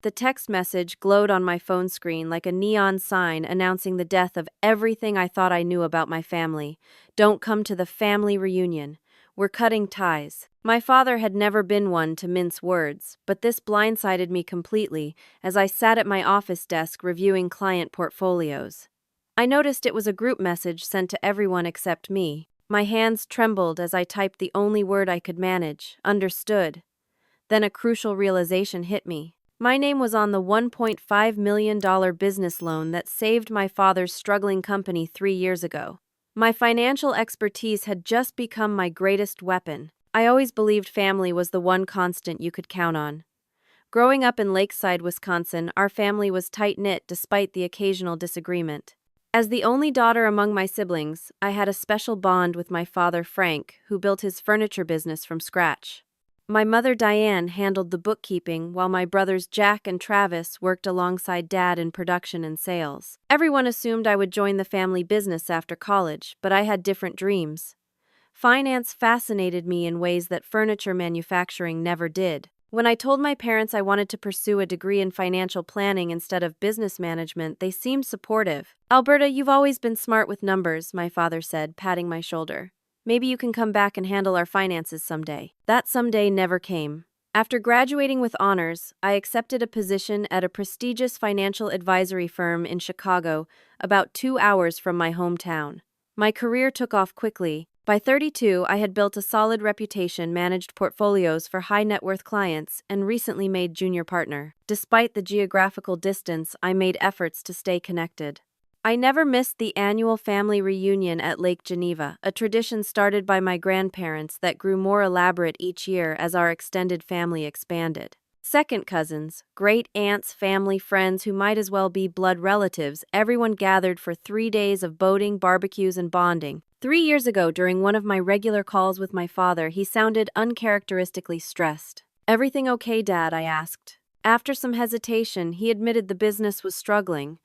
The text message glowed on my phone screen like a neon sign announcing the death of everything I thought I knew about my family. Don't come to the family reunion. We're cutting ties. My father had never been one to mince words, but this blindsided me completely as I sat at my office desk reviewing client portfolios. I noticed it was a group message sent to everyone except me. My hands trembled as I typed the only word I could manage, understood. Then a crucial realization hit me. My name was on the $1.5 million business loan that saved my father's struggling company 3 years ago. My financial expertise had just become my greatest weapon. I always believed family was the one constant you could count on. Growing up in Lakeside, Wisconsin, our family was tight-knit despite the occasional disagreement. As the only daughter among my siblings, I had a special bond with my father, Frank, who built his furniture business from scratch. My mother, Diane, handled the bookkeeping, while my brothers Jack and Travis worked alongside Dad in production and sales. Everyone assumed I would join the family business after college, but I had different dreams. Finance fascinated me in ways that furniture manufacturing never did. When I told my parents I wanted to pursue a degree in financial planning instead of business management, they seemed supportive. "Alberta, you've always been smart with numbers," my father said, patting my shoulder. "Maybe you can come back and handle our finances someday." That someday never came. After graduating with honors, I accepted a position at a prestigious financial advisory firm in Chicago, about 2 hours from my hometown. My career took off quickly. By 32, I had built a solid reputation, managed portfolios for high-net-worth clients, and recently made junior partner. Despite the geographical distance, I made efforts to stay connected. I never missed the annual family reunion at Lake Geneva, a tradition started by my grandparents that grew more elaborate each year as our extended family expanded. Second cousins, great aunts, family friends who might as well be blood relatives, everyone gathered for 3 days of boating, barbecues, and bonding. 3 years ago, during one of my regular calls with my father, he sounded uncharacteristically stressed. "Everything okay, Dad?" I asked. After some hesitation, he admitted the business was struggling.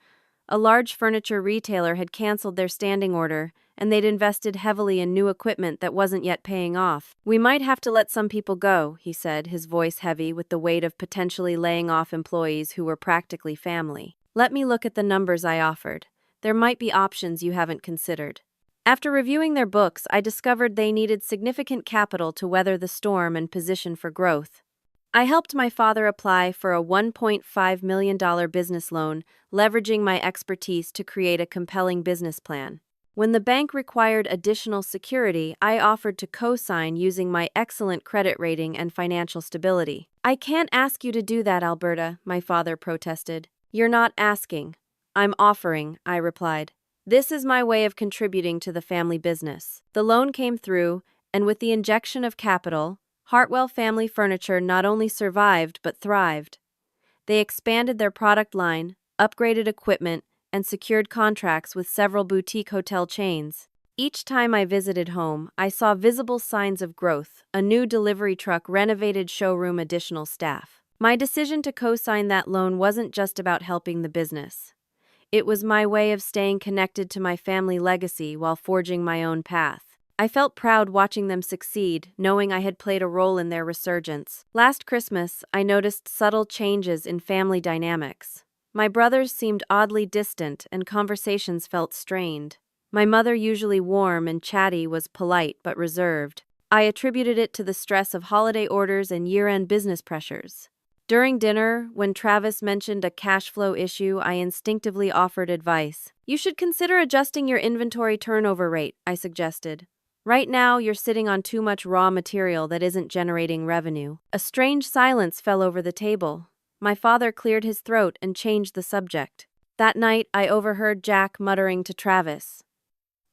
A large furniture retailer had canceled their standing order, and they'd invested heavily in new equipment that wasn't yet paying off. "We might have to let some people go," he said, his voice heavy with the weight of potentially laying off employees who were practically family. "Let me look at the numbers," I offered. "There might be options you haven't considered." After reviewing their books, I discovered they needed significant capital to weather the storm and position for growth. I helped my father apply for a $1.5 million business loan, leveraging my expertise to create a compelling business plan. When the bank required additional security, I offered to co-sign using my excellent credit rating and financial stability. "I can't ask you to do that, Alberta," my father protested. "You're not asking. I'm offering," I replied. "This is my way of contributing to the family business." The loan came through, and with the injection of capital, Hartwell Family Furniture not only survived but thrived. They expanded their product line, upgraded equipment, and secured contracts with several boutique hotel chains. Each time I visited home, I saw visible signs of growth: a new delivery truck, renovated showroom, additional staff. My decision to co-sign that loan wasn't just about helping the business. It was my way of staying connected to my family legacy while forging my own path. I felt proud watching them succeed, knowing I had played a role in their resurgence. Last Christmas, I noticed subtle changes in family dynamics. My brothers seemed oddly distant, and conversations felt strained. My mother, usually warm and chatty, was polite but reserved. I attributed it to the stress of holiday orders and year-end business pressures. During dinner, when Travis mentioned a cash flow issue, I instinctively offered advice. "You should consider adjusting your inventory turnover rate," I suggested. "Right now, you're sitting on too much raw material that isn't generating revenue." A strange silence fell over the table. My father cleared his throat and changed the subject. That night, I overheard Jack muttering to Travis,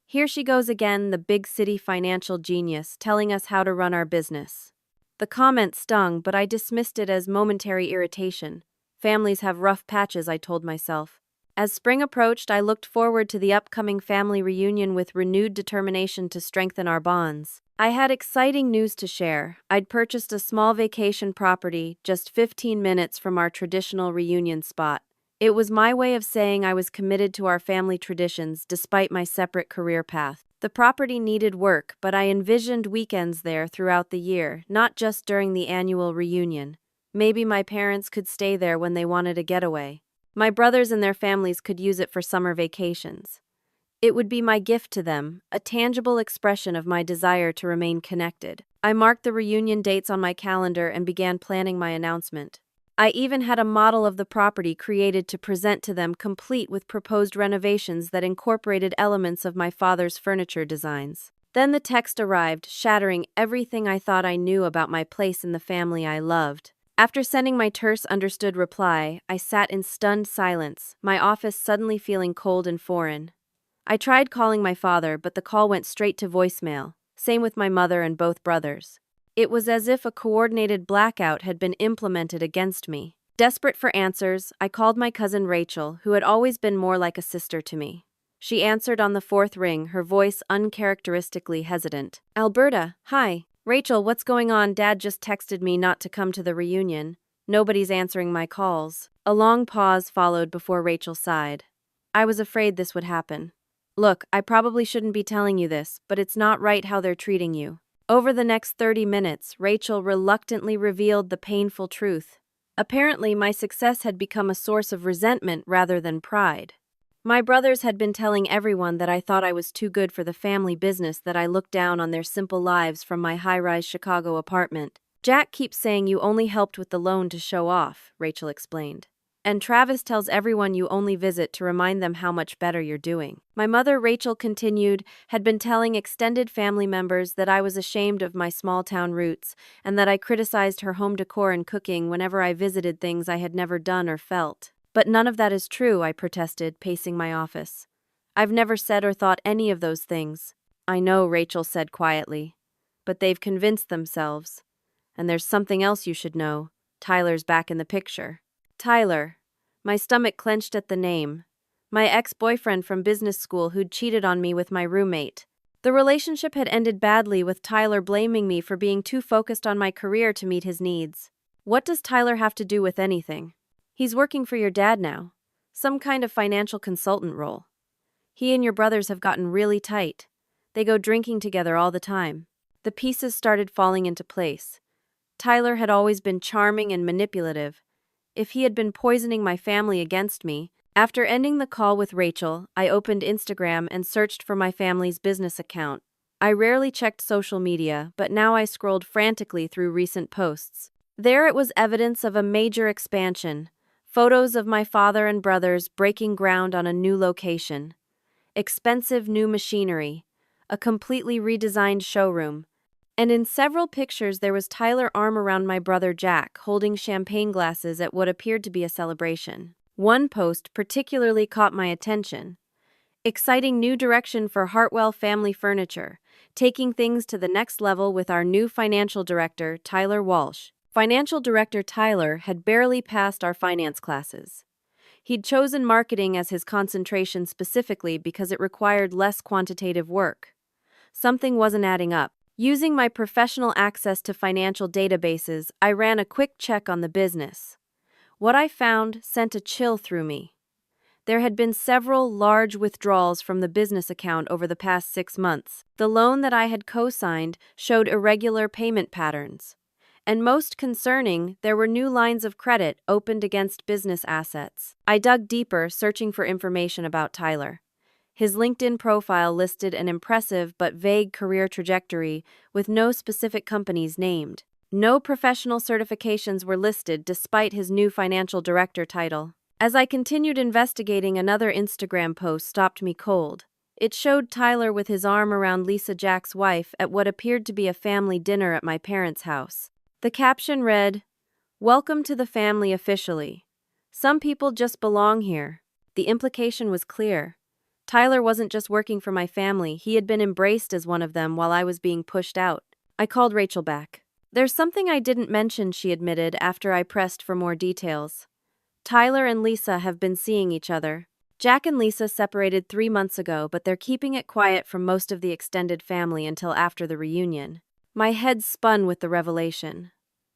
"Here she goes again, the big city financial genius, telling us how to run our business." The comment stung, but I dismissed it as momentary irritation. Families have rough patches, I told myself. As spring approached, I looked forward to the upcoming family reunion with renewed determination to strengthen our bonds. I had exciting news to share. I'd purchased a small vacation property just 15 minutes from our traditional reunion spot. It was my way of saying I was committed to our family traditions despite my separate career path. The property needed work, but I envisioned weekends there throughout the year, not just during the annual reunion. Maybe my parents could stay there when they wanted a getaway. My brothers and their families could use it for summer vacations. It would be my gift to them, a tangible expression of my desire to remain connected. I marked the reunion dates on my calendar and began planning my announcement. I even had a model of the property created to present to them, complete with proposed renovations that incorporated elements of my father's furniture designs. Then the text arrived, shattering everything I thought I knew about my place in the family I loved. After sending my terse, understood reply, I sat in stunned silence, my office suddenly feeling cold and foreign. I tried calling my father, but the call went straight to voicemail. Same with my mother and both brothers. It was as if a coordinated blackout had been implemented against me. Desperate for answers, I called my cousin Rachel, who had always been more like a sister to me. She answered on the fourth ring, her voice uncharacteristically hesitant. Alberta, hi. Rachel, what's going on? Dad just texted me not to come to the reunion. Nobody's answering my calls. A long pause followed before Rachel sighed. I was afraid this would happen. Look, I probably shouldn't be telling you this, but it's not right how they're treating you. Over the next 30 minutes, Rachel reluctantly revealed the painful truth. Apparently, my success had become a source of resentment rather than pride. My brothers had been telling everyone that I thought I was too good for the family business, that I looked down on their simple lives from my high-rise Chicago apartment. Jack keeps saying you only helped with the loan to show off, Rachel explained. And Travis tells everyone you only visit to remind them how much better you're doing. My mother, Rachel continued, had been telling extended family members that I was ashamed of my small-town roots and that I criticized her home decor and cooking whenever I visited things I had never done or felt. But none of that is true, I protested, pacing my office. I've never said or thought any of those things. I know, Rachel said quietly. But they've convinced themselves. And there's something else you should know. Tyler's back in the picture. Tyler. My stomach clenched at the name. My ex-boyfriend from business school who'd cheated on me with my roommate. The relationship had ended badly, with Tyler blaming me for being too focused on my career to meet his needs. What does Tyler have to do with anything? He's working for your dad now. Some kind of financial consultant role. He and your brothers have gotten really tight. They go drinking together all the time. The pieces started falling into place. Tyler had always been charming and manipulative. If he had been poisoning my family against me. After ending the call with Rachel, I opened Instagram and searched for my family's business account. I rarely checked social media, but now I scrolled frantically through recent posts. There it was, evidence of a major expansion. Photos of my father and brothers breaking ground on a new location. Expensive new machinery. A completely redesigned showroom. And in several pictures there was Tyler, arm around my brother Jack, holding champagne glasses at what appeared to be a celebration. One post particularly caught my attention. Exciting new direction for Hartwell Family Furniture, taking things to the next level with our new financial director, Tyler Walsh. Financial director Tyler had barely passed our finance classes. He'd chosen marketing as his concentration specifically because it required less quantitative work. Something wasn't adding up. Using my professional access to financial databases, I ran a quick check on the business. What I found sent a chill through me. There had been several large withdrawals from the business account over the past 6 months. The loan that I had co-signed showed irregular payment patterns. And most concerning, there were new lines of credit opened against business assets. I dug deeper, searching for information about Tyler. His LinkedIn profile listed an impressive but vague career trajectory with no specific companies named. No professional certifications were listed despite his new financial director title. As I continued investigating, another Instagram post stopped me cold. It showed Tyler with his arm around Lisa, Jack's wife, at what appeared to be a family dinner at my parents' house. The caption read, "Welcome to the family officially. Some people just belong here." The implication was clear. Tyler wasn't just working for my family, he had been embraced as one of them while I was being pushed out. I called Rachel back. "There's something I didn't mention," she admitted after I pressed for more details. "Tyler and Lisa have been seeing each other. Jack and Lisa separated 3 months ago, but they're keeping it quiet from most of the extended family until after the reunion." My head spun with the revelation.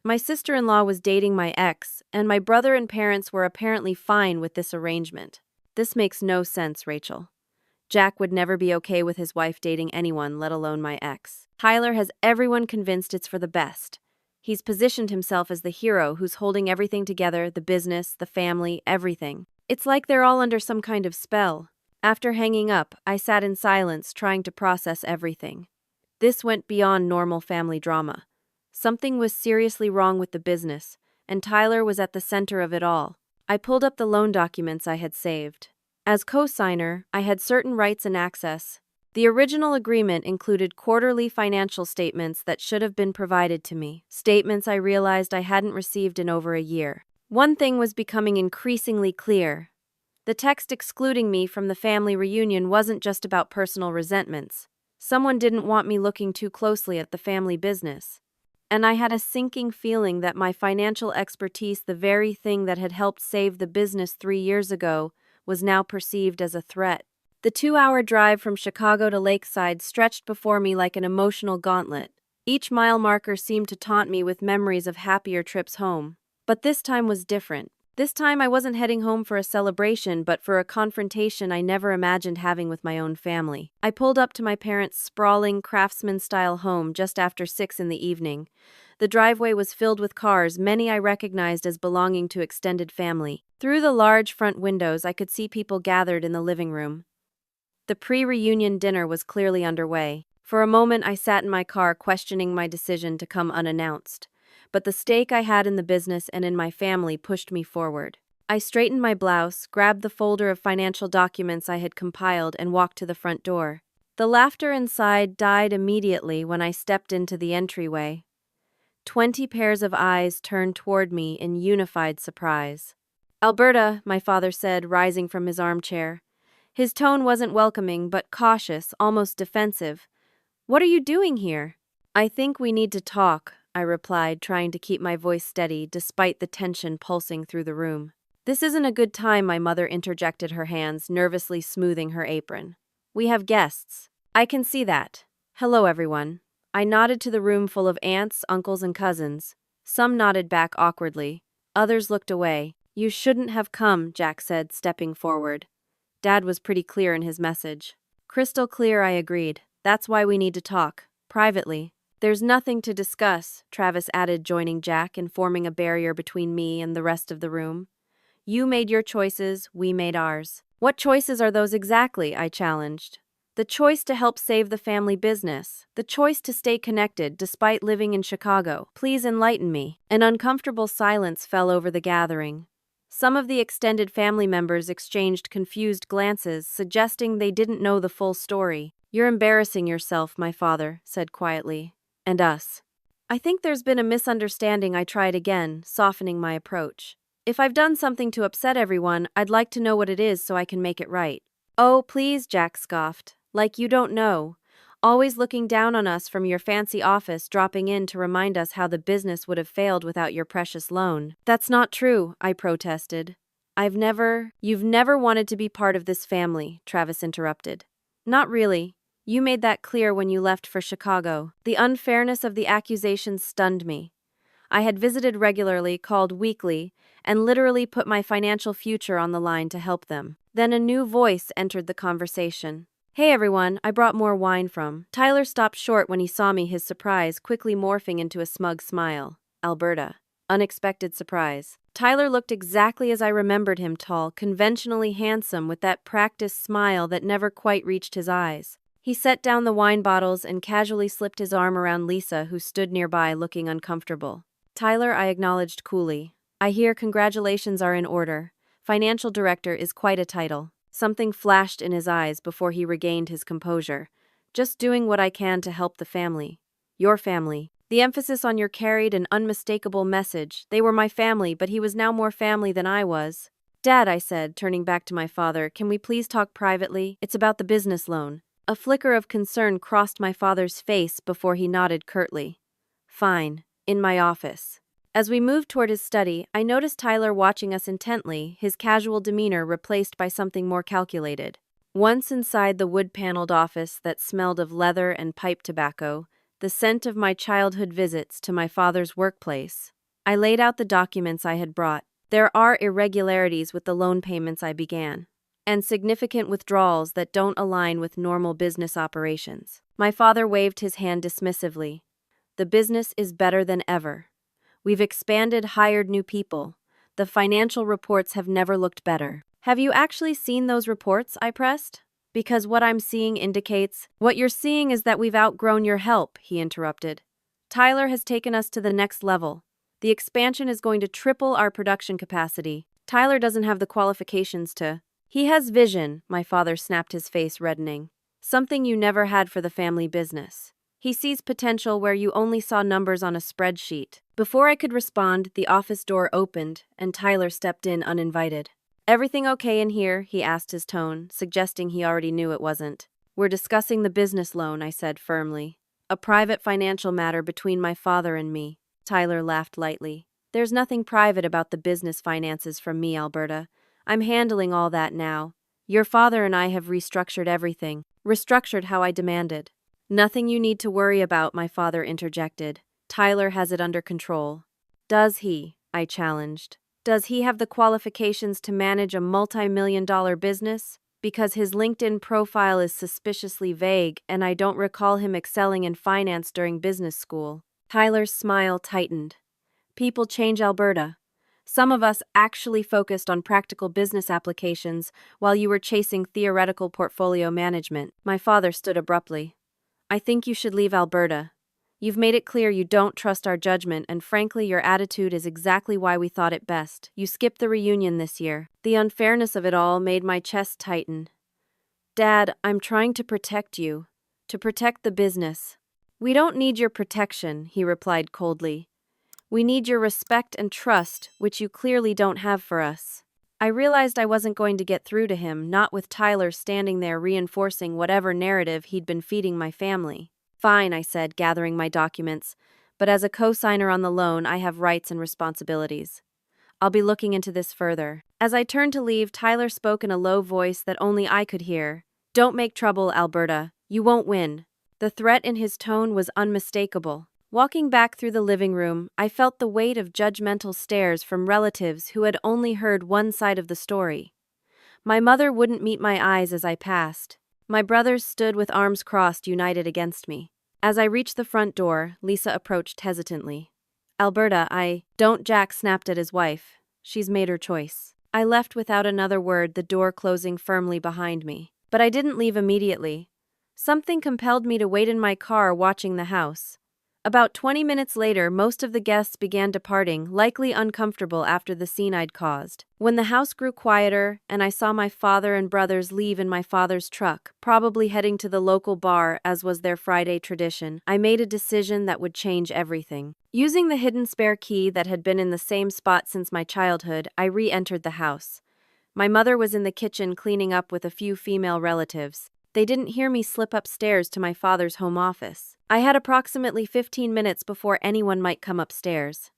My sister-in-law was dating my ex, and my brother and parents were apparently fine with this arrangement. This makes no sense, Rachel. Jack would never be okay with his wife dating anyone, let alone my ex. Tyler has everyone convinced it's for the best. He's positioned himself as the hero who's holding everything together, the business, the family, everything. It's like they're all under some kind of spell. After hanging up, I sat in silence, trying to process everything. This went beyond normal family drama. Something was seriously wrong with the business, and Tyler was at the center of it all. I pulled up the loan documents I had saved. As co-signer, I had certain rights and access. The original agreement included quarterly financial statements that should have been provided to me, statements I realized I hadn't received in over a year. One thing was becoming increasingly clear. The text excluding me from the family reunion wasn't just about personal resentments. Someone didn't want me looking too closely at the family business. And I had a sinking feeling that my financial expertise, the very thing that had helped save the business 3 years ago, was now perceived as a threat. The 2-hour drive from Chicago to Lakeside stretched before me like an emotional gauntlet. Each mile marker seemed to taunt me with memories of happier trips home. But this time was different. This time I wasn't heading home for a celebration, but for a confrontation I never imagined having with my own family. I pulled up to my parents' sprawling, craftsman-style home just after 6 in the evening. The driveway was filled with cars, many I recognized as belonging to extended family. Through the large front windows, I could see people gathered in the living room. The pre-reunion dinner was clearly underway. For a moment I sat in my car questioning my decision to come unannounced. But the stake I had in the business and in my family pushed me forward. I straightened my blouse, grabbed the folder of financial documents I had compiled, and walked to the front door. The laughter inside died immediately when I stepped into the entryway. 20 pairs of eyes turned toward me in unified surprise. "Alberta," my father said, rising from his armchair. His tone wasn't welcoming, but cautious, almost defensive. "What are you doing here?" "I think we need to talk," I replied, trying to keep my voice steady despite the tension pulsing through the room. "This isn't a good time," my mother interjected, her hands nervously smoothing her apron. "We have guests." "I can see that. Hello, everyone." I nodded to the room full of aunts, uncles, and cousins. Some nodded back awkwardly. Others looked away. "You shouldn't have come," Jack said, stepping forward. Dad was pretty clear in his message. "Crystal clear," I agreed. "That's why we need to talk. Privately." "There's nothing to discuss," Travis added, joining Jack and forming a barrier between me and the rest of the room. "You made your choices, we made ours." "What choices are those exactly?" I challenged. "The choice to help save the family business. The choice to stay connected despite living in Chicago. Please enlighten me." An uncomfortable silence fell over the gathering. Some of the extended family members exchanged confused glances, suggesting they didn't know the full story. "You're embarrassing yourself," my father said quietly. "And us." "I think there's been a misunderstanding," I tried again, softening my approach. "If I've done something to upset everyone, I'd like to know what it is so I can make it right." "Oh, please," Jack scoffed. "Like you don't know. Always looking down on us from your fancy office, dropping in to remind us how the business would have failed without your precious loan." "That's not true," I protested. You've never wanted to be part of this family," Travis interrupted. "Not really. You made that clear when you left for Chicago." The unfairness of the accusations stunned me. I had visited regularly, called weekly, and literally put my financial future on the line to help them. Then a new voice entered the conversation. "Hey everyone, I brought more wine from." Tyler stopped short when he saw me, his surprise quickly morphing into a smug smile. "Alberta." Unexpected surprise. Tyler looked exactly as I remembered him, tall, conventionally handsome, with that practiced smile that never quite reached his eyes. He set down the wine bottles and casually slipped his arm around Lisa, who stood nearby looking uncomfortable. "Tyler," I acknowledged coolly. "I hear congratulations are in order. Financial director is quite a title." Something flashed in his eyes before he regained his composure. "Just doing what I can to help the family." "Your family." The emphasis on your carried an unmistakable message. They were my family, but he was now more family than I was. "Dad," I said, turning back to my father, "can we please talk privately? It's about the business loan." A flicker of concern crossed my father's face before he nodded curtly. "Fine. In my office." As we moved toward his study, I noticed Tyler watching us intently, his casual demeanor replaced by something more calculated. Once inside the wood-paneled office that smelled of leather and pipe tobacco, the scent of my childhood visits to my father's workplace, I laid out the documents I had brought. There are irregularities with the loan payments I began, and significant withdrawals that don't align with normal business operations. My father waved his hand dismissively. "The business is better than ever." We've expanded, hired new people. The financial reports have never looked better. Have you actually seen those reports? I pressed. Because what I'm seeing indicates. What you're seeing is that we've outgrown your help, he interrupted. Tyler has taken us to the next level. The expansion is going to triple our production capacity. Tyler doesn't have the qualifications to. He has vision, my father snapped, his face reddening. Something you never had for the family business. He sees potential where you only saw numbers on a spreadsheet. Before I could respond, the office door opened, and Tyler stepped in uninvited. Everything okay in here? He asked, his tone, suggesting he already knew it wasn't. We're discussing the business loan, I said firmly. A private financial matter between my father and me. Tyler laughed lightly. There's nothing private about the business finances from me, Alberta. I'm handling all that now. Your father and I have restructured everything. Restructured how I demanded. Nothing you need to worry about, my father interjected. Tyler has it under control. Does he? I challenged. Does he have the qualifications to manage a multi-million-dollar business? Because his LinkedIn profile is suspiciously vague, and I don't recall him excelling in finance during business school. Tyler's smile tightened. People change, Alberta. Some of us actually focused on practical business applications while you were chasing theoretical portfolio management. My father stood abruptly. I think you should leave Alberta. You've made it clear you don't trust our judgment, and frankly, your attitude is exactly why we thought it best. You skipped the reunion this year. The unfairness of it all made my chest tighten. Dad, I'm trying to protect you. To protect the business. We don't need your protection, he replied coldly. We need your respect and trust, which you clearly don't have for us. I realized I wasn't going to get through to him, not with Tyler standing there reinforcing whatever narrative he'd been feeding my family. Fine, I said, gathering my documents, but as a co-signer on the loan, I have rights and responsibilities. I'll be looking into this further. As I turned to leave, Tyler spoke in a low voice that only I could hear. Don't make trouble, Alberta. You won't win. The threat in his tone was unmistakable. Walking back through the living room, I felt the weight of judgmental stares from relatives who had only heard one side of the story. My mother wouldn't meet my eyes as I passed. My brothers stood with arms crossed, united against me. As I reached the front door, Lisa approached hesitantly. Alberta, Don't, Jack snapped at his wife. She's made her choice. I left without another word, the door closing firmly behind me. But I didn't leave immediately. Something compelled me to wait in my car watching the house. About 20 minutes later, most of the guests began departing, likely uncomfortable after the scene I'd caused. When the house grew quieter, and I saw my father and brothers leave in my father's truck, probably heading to the local bar as was their Friday tradition, I made a decision that would change everything. Using the hidden spare key that had been in the same spot since my childhood, I re-entered the house. My mother was in the kitchen cleaning up with a few female relatives. They didn't hear me slip upstairs to my father's home office. I had approximately 15 minutes before anyone might come upstairs.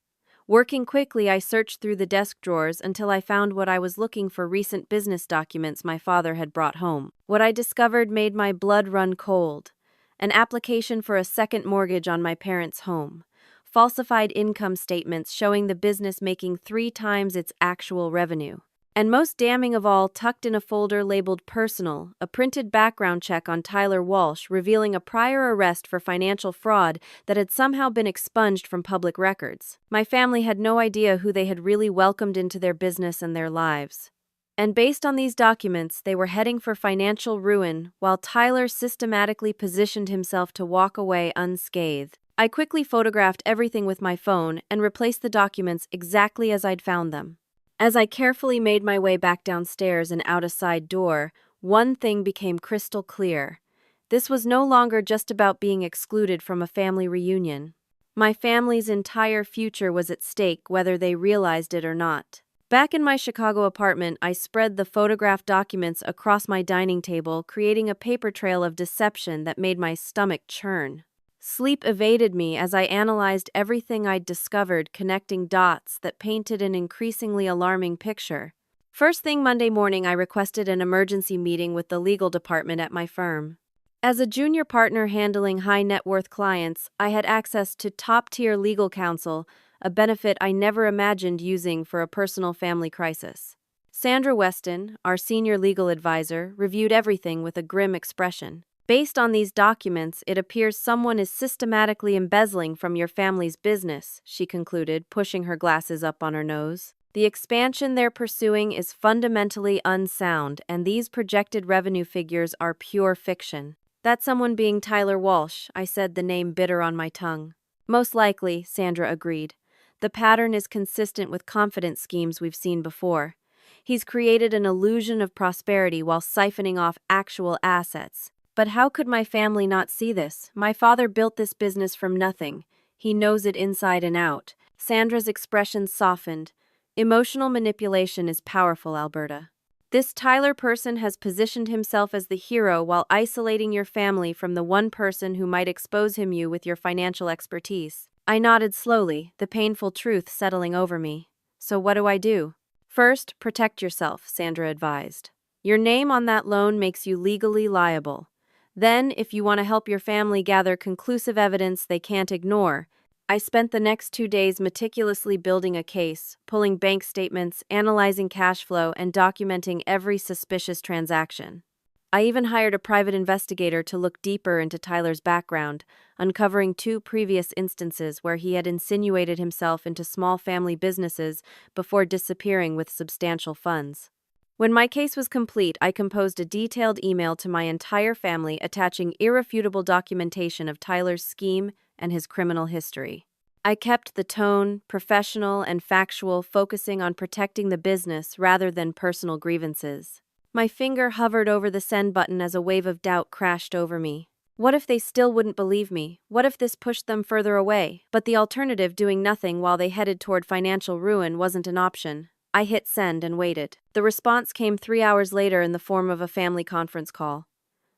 Working quickly, I searched through the desk drawers until I found what I was looking for: recent business documents my father had brought home. What I discovered made my blood run cold. An application for a second mortgage on my parents' home. Falsified income statements showing the business making 3 times its actual revenue. And most damning of all, tucked in a folder labeled personal, a printed background check on Tyler Walsh revealing a prior arrest for financial fraud that had somehow been expunged from public records. My family had no idea who they had really welcomed into their business and their lives. And based on these documents, they were heading for financial ruin, while Tyler systematically positioned himself to walk away unscathed. I quickly photographed everything with my phone and replaced the documents exactly as I'd found them. As I carefully made my way back downstairs and out a side door, one thing became crystal clear. This was no longer just about being excluded from a family reunion. My family's entire future was at stake, whether they realized it or not. Back in my Chicago apartment, I spread the photographed documents across my dining table, creating a paper trail of deception that made my stomach churn. Sleep evaded me as I analyzed everything I'd discovered, connecting dots that painted an increasingly alarming picture. First thing Monday morning, I requested an emergency meeting with the legal department at my firm. As a junior partner handling high-net-worth clients, I had access to top-tier legal counsel, a benefit I never imagined using for a personal family crisis. Sandra Weston, our senior legal advisor, reviewed everything with a grim expression. Based on these documents, it appears someone is systematically embezzling from your family's business, she concluded, pushing her glasses up on her nose. The expansion they're pursuing is fundamentally unsound, and these projected revenue figures are pure fiction. That someone being Tyler Walsh, I said, the name bitter on my tongue. Most likely, Sandra agreed. The pattern is consistent with confidence schemes we've seen before. He's created an illusion of prosperity while siphoning off actual assets. But how could my family not see this? My father built this business from nothing. He knows it inside and out. Sandra's expression softened. Emotional manipulation is powerful, Alberta. This Tyler person has positioned himself as the hero while isolating your family from the one person who might expose you with your financial expertise. I nodded slowly, the painful truth settling over me. So what do I do? First, protect yourself, Sandra advised. Your name on that loan makes you legally liable. Then, if you want to help your family gather conclusive evidence they can't ignore, I spent the next 2 days meticulously building a case, pulling bank statements, analyzing cash flow, and documenting every suspicious transaction. I even hired a private investigator to look deeper into Tyler's background, uncovering 2 previous instances where he had insinuated himself into small family businesses before disappearing with substantial funds. When my case was complete, I composed a detailed email to my entire family attaching irrefutable documentation of Tyler's scheme and his criminal history. I kept the tone, professional and factual, focusing on protecting the business rather than personal grievances. My finger hovered over the send button as a wave of doubt crashed over me. What if they still wouldn't believe me? What if this pushed them further away? But the alternative, doing nothing while they headed toward financial ruin, wasn't an option. I hit send and waited. The response came 3 hours later in the form of a family conference call.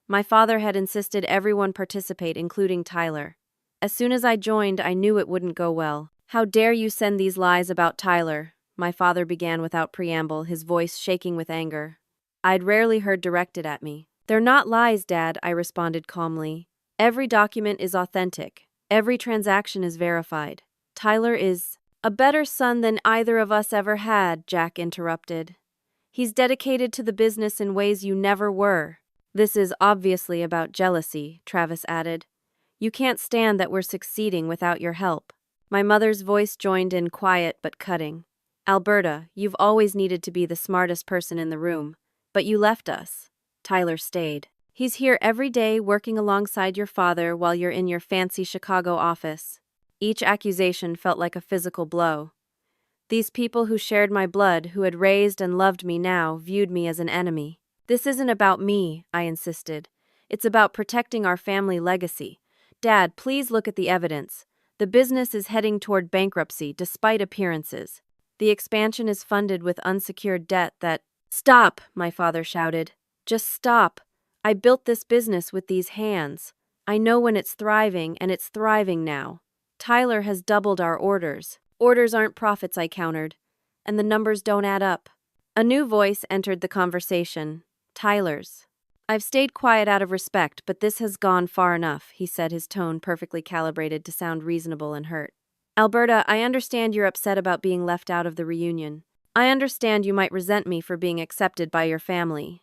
My father had insisted everyone participate, including Tyler. As soon as I joined, I knew it wouldn't go well. How dare you send these lies about Tyler? My father began without preamble, his voice shaking with anger. I'd rarely heard directed at me. They're not lies, Dad, I responded calmly. Every document is authentic. Every transaction is verified. Tyler is a better son than either of us ever had, Jack interrupted. He's dedicated to the business in ways you never were. This is obviously about jealousy, Travis added. You can't stand that we're succeeding without your help. My mother's voice joined in, quiet but cutting. Alberta, you've always needed to be the smartest person in the room. But you left us. Tyler stayed. He's here every day working alongside your father while you're in your fancy Chicago office. Each accusation felt like a physical blow. These people who shared my blood, who had raised and loved me now, viewed me as an enemy. This isn't about me, I insisted. It's about protecting our family legacy. Dad, please look at the evidence. The business is heading toward bankruptcy, despite appearances. The expansion is funded with unsecured debt that— Stop, my father shouted. Just stop. I built this business with these hands. I know when it's thriving, and it's thriving now. Tyler has doubled our orders. Orders aren't profits, I countered. And the numbers don't add up. A new voice entered the conversation. Tyler's. I've stayed quiet out of respect, but this has gone far enough, he said, his tone perfectly calibrated to sound reasonable and hurt. Alberta, I understand you're upset about being left out of the reunion. I understand you might resent me for being accepted by your family.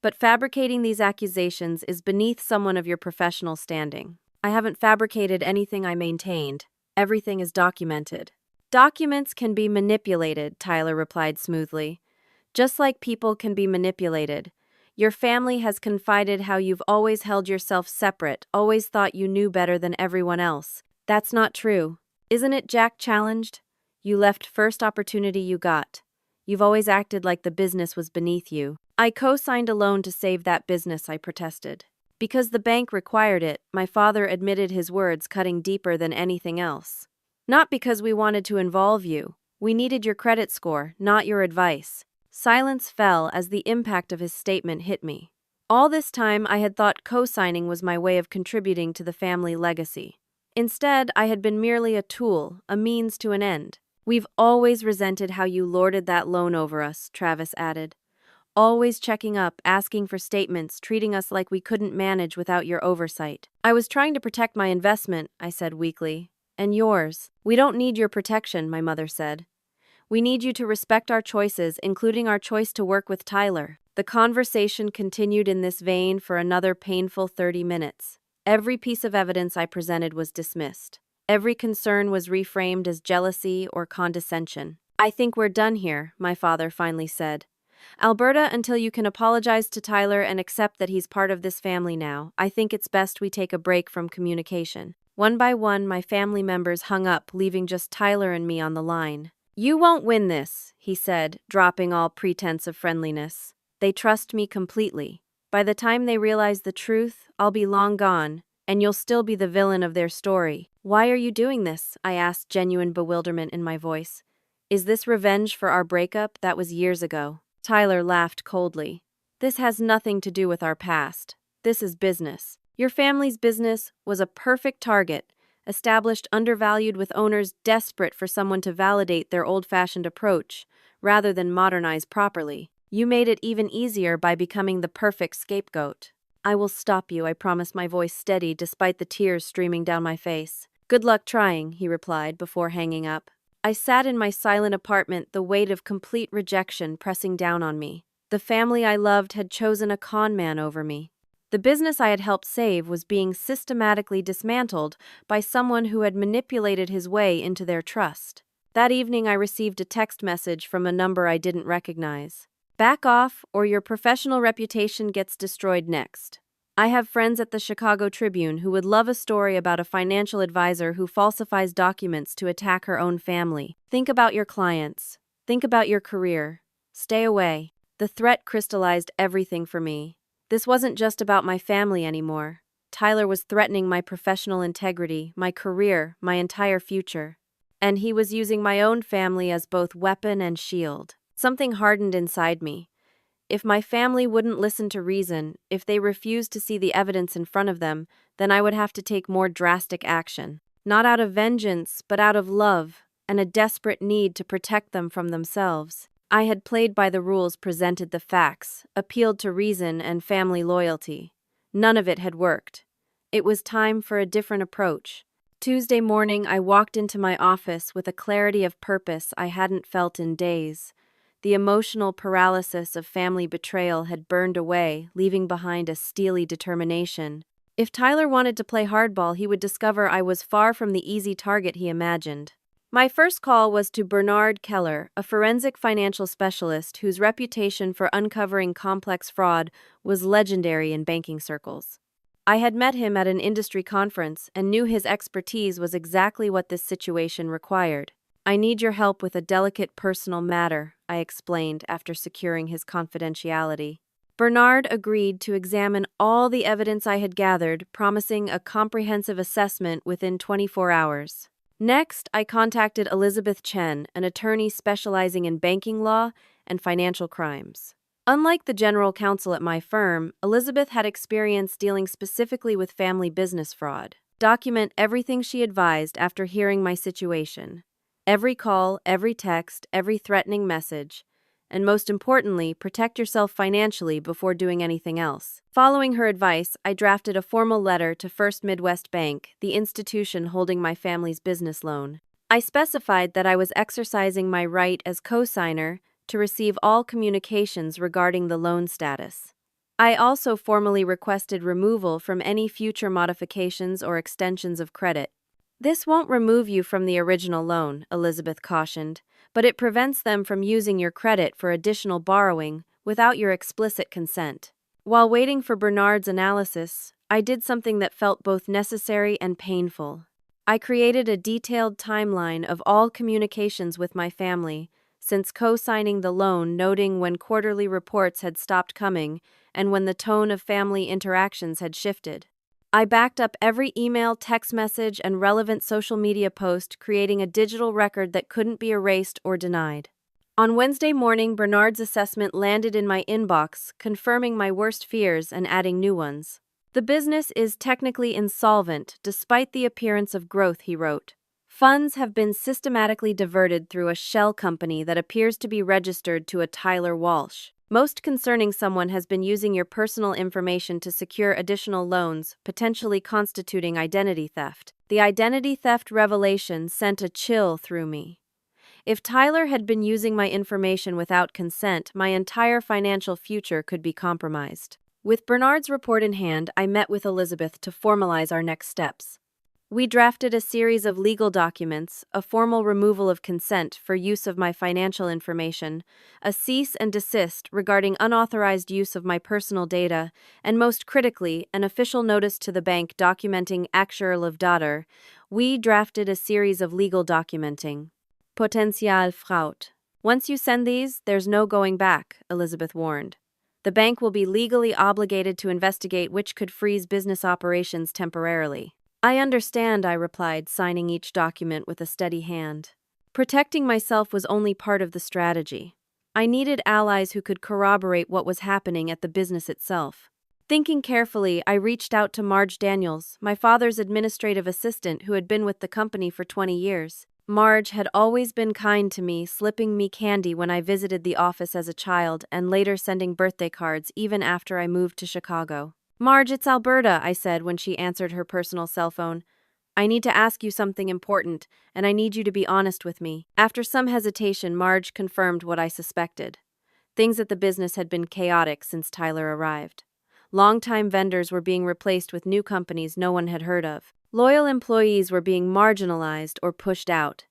But fabricating these accusations is beneath someone of your professional standing. I haven't fabricated anything, I maintained. Everything is documented. Documents can be manipulated, Tyler replied smoothly. Just like people can be manipulated. Your family has confided how you've always held yourself separate, always thought you knew better than everyone else. That's not true. Isn't it, Jack challenged? You left first opportunity you got. You've always acted like the business was beneath you. I co-signed a loan to save that business, I protested. Because the bank required it, my father admitted, his words cutting deeper than anything else. Not because we wanted to involve you. We needed your credit score, not your advice. Silence fell as the impact of his statement hit me. All this time, I had thought co-signing was my way of contributing to the family legacy. Instead, I had been merely a tool, a means to an end. We've always resented how you lorded that loan over us, Travis added. Always checking up, asking for statements, treating us like we couldn't manage without your oversight. I was trying to protect my investment, I said weakly. And yours. We don't need your protection, my mother said. We need you to respect our choices, including our choice to work with Tyler. The conversation continued in this vein for another painful 30 minutes. Every piece of evidence I presented was dismissed. Every concern was reframed as jealousy or condescension. "I think we're done here," my father finally said. "Alberta, until you can apologize to Tyler and accept that he's part of this family now, I think it's best we take a break from communication." One by one, my family members hung up, leaving just Tyler and me on the line. "You won't win this," he said, dropping all pretense of friendliness. "They trust me completely. By the time they realize the truth, I'll be long gone, and you'll still be the villain of their story." "Why are you doing this?" I asked, genuine bewilderment in my voice. "Is this revenge for our breakup? That was years ago." Tyler laughed coldly. "This has nothing to do with our past. This is business. Your family's business was a perfect target, established undervalued with owners desperate for someone to validate their old-fashioned approach, rather than modernize properly. You made it even easier by becoming the perfect scapegoat." "I will stop you," I promised, my voice steady despite the tears streaming down my face. "Good luck trying," he replied before hanging up. I sat in my silent apartment, the weight of complete rejection pressing down on me. The family I loved had chosen a con man over me. The business I had helped save was being systematically dismantled by someone who had manipulated his way into their trust. That evening I received a text message from a number I didn't recognize. "Back off, or your professional reputation gets destroyed next. I have friends at the Chicago Tribune who would love a story about a financial advisor who falsifies documents to attack her own family. Think about your clients. Think about your career. Stay away." The threat crystallized everything for me. This wasn't just about my family anymore. Tyler was threatening my professional integrity, my career, my entire future. And he was using my own family as both weapon and shield. Something hardened inside me. If my family wouldn't listen to reason, if they refused to see the evidence in front of them, then I would have to take more drastic action. Not out of vengeance, but out of love, and a desperate need to protect them from themselves. I had played by the rules, presented the facts, appealed to reason and family loyalty. None of it had worked. It was time for a different approach. Tuesday morning, I walked into my office with a clarity of purpose I hadn't felt in days. The emotional paralysis of family betrayal had burned away, leaving behind a steely determination. If Tyler wanted to play hardball, he would discover I was far from the easy target he imagined. My first call was to Bernard Keller, a forensic financial specialist whose reputation for uncovering complex fraud was legendary in banking circles. I had met him at an industry conference and knew his expertise was exactly what this situation required. "I need your help with a delicate personal matter," I explained after securing his confidentiality. Bernard agreed to examine all the evidence I had gathered, promising a comprehensive assessment within 24 hours. Next, I contacted Elizabeth Chen, an attorney specializing in banking law and financial crimes. Unlike the general counsel at my firm, Elizabeth had experience dealing specifically with family business fraud. Document everything she advised after hearing my situation. Every call, every text, every threatening message. And most importantly, protect yourself financially before doing anything else. Following her advice, I drafted a formal letter to First Midwest Bank, the institution holding my family's business loan. I specified that I was exercising my right as co-signer to receive all communications regarding the loan status. I also formally requested removal from any future modifications or extensions of credit. "This won't remove you from the original loan," Elizabeth cautioned, "but it prevents them from using your credit for additional borrowing without your explicit consent." While waiting for Bernard's analysis, I did something that felt both necessary and painful. I created a detailed timeline of all communications with my family since co-signing the loan, noting when quarterly reports had stopped coming and when the tone of family interactions had shifted. I backed up every email, text message, and relevant social media post, creating a digital record that couldn't be erased or denied. On Wednesday morning, Bernard's assessment landed in my inbox, confirming my worst fears and adding new ones. "The business is technically insolvent, despite the appearance of growth," he wrote. "Funds have been systematically diverted through a shell company that appears to be registered to a Tyler Walsh. Most concerning, someone has been using your personal information to secure additional loans, potentially constituting identity theft." The identity theft revelation sent a chill through me. If Tyler had been using my information without consent, my entire financial future could be compromised. With Bernard's report in hand, I met with Elizabeth to formalize our next steps. We drafted a series of legal documents, a formal removal of consent for use of my financial information, a cease and desist regarding unauthorized use of my personal data, and most critically, an official notice to the bank documenting actual of daughter. We drafted a series of legal documenting. Potential fraud. Once you send these, there's no going back, Elizabeth warned. The bank will be legally obligated to investigate which could freeze business operations temporarily. I understand, I replied, signing each document with a steady hand. Protecting myself was only part of the strategy. I needed allies who could corroborate what was happening at the business itself. Thinking carefully, I reached out to Marge Daniels, my father's administrative assistant who had been with the company for 20 years. Marge had always been kind to me, slipping me candy when I visited the office as a child and later sending birthday cards even after I moved to Chicago. Marge, it's Alberta, I said when she answered her personal cell phone. I need to ask you something important, and I need you to be honest with me. After some hesitation, Marge confirmed what I suspected. Things at the business had been chaotic since Tyler arrived. Longtime vendors were being replaced with new companies no one had heard of. Loyal employees were being marginalized or pushed out.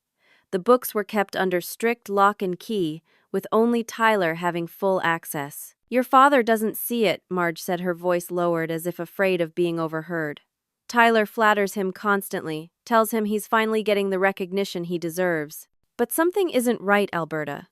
The books were kept under strict lock and key, with only Tyler having full access. Your father doesn't see it, Marge said, her voice lowered as if afraid of being overheard. Tyler flatters him constantly, tells him he's finally getting the recognition he deserves. But something isn't right, Alberta.